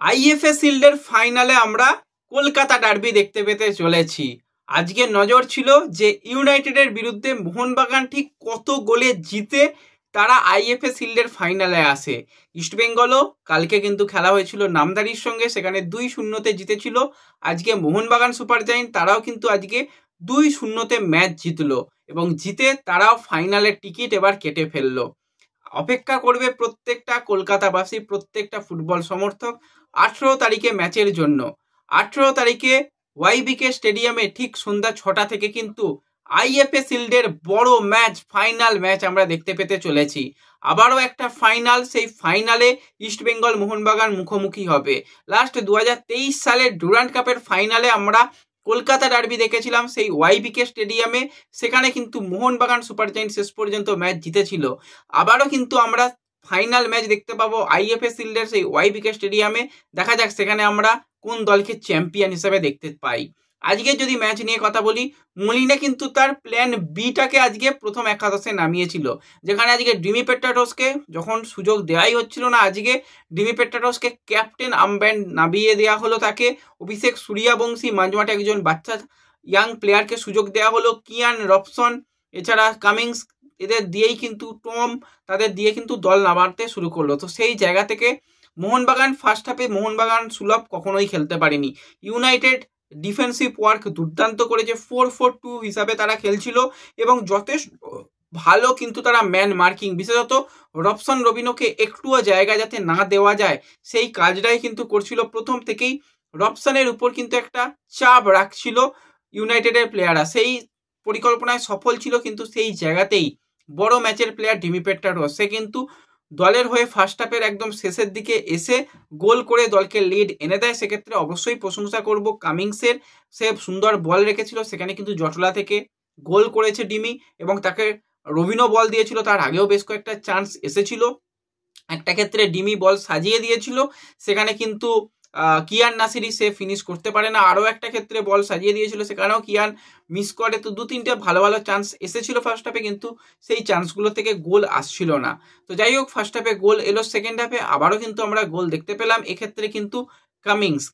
IFA শিল্ডের ফাইনালে আমরা Kolkata derby দেখতে পেতে চলেছি। আজকে নজর ছিল যে ইউনাইটেডের বিরুদ্ধে মোহনবাগান ঠিক কত গোলে জিতে তারা আইএফএ শিল্ডের ফাইনালে আসে। ইস্টবেঙ্গলও কালকে কিন্তু খেলা হয়েছিল নামদারির সঙ্গে, সেখানে 2-0 জিতেছিল। আজকে মোহনবাগান সুপার জায়েন্ট তারাও কিন্তু আজকে 2-0 ম্যাচ জিতলো এবং জিতে তারাও ফাইনালের টিকিট এবার কেটে ফেললো। অপেক্ষা করবে প্রত্যেকটা কলকাতাবাসী, প্রত্যেকটা ফুটবল সমর্থক 18 তারিখে ম্যাচের জন্য। 18 তারিখে ওয়াইবিকে স্টেডিয়ামে ঠিক সন্ধ্যা 6টা থেকে কিন্তু আইএফএ শিল্ডের বড় ম্যাচ, ফাইনাল ম্যাচ আমরা দেখতে পেতে চলেছি। আবারও একটা ফাইনাল, সেই ফাইনালে ইস্টবেঙ্গল মোহনবাগান মুখোমুখি হবে। লাস্ট 2023 সালের ডুরান্ড কাপের ফাইনালে আমরা কলকাতা ডার্বি দেখেছিলাম সেই ওয়াইবিকে স্টেডিয়ামে, সেখানে কিন্তু মোহনবাগান সুপার জায়েন্ট শেষ পর্যন্ত ম্যাচ জিতেছিল। আবারও কিন্তু আমরা ফাইনাল ম্যাচ দেখতে পাবো আইএফএ শিল্ডের সেই ওয়াইবিকে স্টেডিয়ামে। দেখা যাক সেখানে আমরা কোন দলকে চ্যাম্পিয়ন হিসেবে দেখতে পাই। আজকে যদি ম্যাচ নিয়ে কথা বলি, মলিনা কিন্তু তার প্ল্যান বিটাকে আজকে প্রথম একাদশে নামিয়েছিল, যেখানে আজকে ডিমি পেট্রাটোসকে যখন সুযোগ দেওয়াই হচ্ছিল না, আজকে ডিমি পেট্রাটোসকে ক্যাপ্টেন আর্মব্যান্ড নামিয়ে দেওয়া হলো তাকে। অভিষেক সূর্যবংশী মাঝমাঠে একজন বাচ্চা ইয়াং প্লেয়ারকে সুযোগ দেওয়া হলো। কিয়ান রবসন, এছাড়া কামিংস, এদের দিয়েই কিন্তু টম, তাদের দিয়ে কিন্তু দল নামাতে শুরু করলো। তো সেই জায়গা থেকে মোহনবাগান ফার্স্ট হাফে মোহনবাগান সুলভ কখনোই খেলতে পারেনি। ইউনাইটেড ডিফেন্সিভ ওয়ার্ক দুর্দান্ত করেছে, 4-4-2 হিসাবে তারা খেলছিল এবং যথেষ্ট ভালো কিন্তু তারা ম্যান মার্কিং, বিশেষত রবসন রবিনোকে একটুও জায়গা যাতে না দেওয়া যায় সেই কাজটাই কিন্তু করছিল। প্রথম থেকেই রবসনের উপর কিন্তু একটা চাপ রাখছিল ইউনাইটেডের প্লেয়াররা, সেই পরিকল্পনায় সফল ছিল। কিন্তু সেই জায়গাতেই বড় ম্যাচের প্লেয়ার ডিমি পেট্রাটোস, সে কিন্তু দলের হয়ে ফার্স্ট হাফের একদম শেষের দিকে এসে গোল করে দলকে লিড এনে দেয়। সেক্ষেত্রে অবশ্যই প্রশংসা করব কামিংসের, সে সুন্দর বল রেখেছিল, সেখানে কিন্তু জটলা থেকে গোল করেছে ডিমি এবং তাকে রবিনো বল দিয়েছিল। তার আগেও বেশ কয়েকটা চান্স এসেছিল, একটা ক্ষেত্রে ডিমি বল সাজিয়ে দিয়েছিল, সেখানে কিন্তু কিয়ান নাসিরি সে ফিনিশ করতে পারে না। আরও একটা ক্ষেত্রে বল সাজিয়ে দিয়েছিল, সেখানেও কিয়ান মিস করে। তো 2-3টে ভালো ভালো চান্স এসেছিল ফার্স্ট হাফে, কিন্তু সেই চান্সগুলো থেকে গোল আসছিল না। তো যাই হোক, ফার্স্ট হাফে গোল এলো, সেকেন্ড হাফে আবারও কিন্তু আমরা গোল দেখতে পেলাম। এক্ষেত্রে কিন্তু কামিংস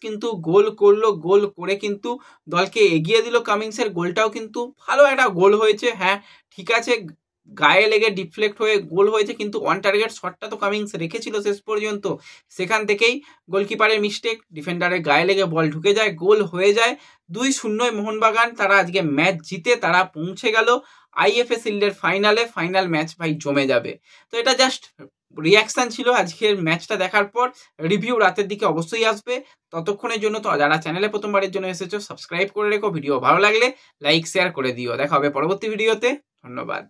কিন্তু গোল করলো, গোল করে কিন্তু দলকে এগিয়ে দিল। কামিংসের গোলটাও কিন্তু ভালো একটা গোল হয়েছে, হ্যাঁ ঠিক আছে, গায়ে লেগে ডিফ্লেক্ট হয়ে গোল হয়েছে, কিন্তু অন টার্গেট শটটা তো কামিংস রেখেছিল শেষ পর্যন্ত। সেখান থেকেই গোলকিপারের মিস্টেক, ডিফেন্ডারের গায়ে লেগে বল ঢুকে যায়, গোল হয়ে যায়। 2-0 মোহনবাগান তারা আজকে ম্যাচ জিতে তারা পৌঁছে গেল আইএফএ শিল্ডের ফাইনালে। ফাইনাল ম্যাচ ভাই জমে যাবে। তো এটা জাস্ট রিয়াকশান ছিল আজকের ম্যাচটা দেখার পর। রিভিউ রাতের দিকে অবশ্যই আসবে। ততক্ষণের জন্য তো যারা চ্যানেলে প্রথমবারের জন্য এসেছো সাবস্ক্রাইব করে রেখো। ভিডিও ভালো লাগলে লাইক শেয়ার করে দিও। দেখা হবে পরবর্তী ভিডিওতে। ধন্যবাদ।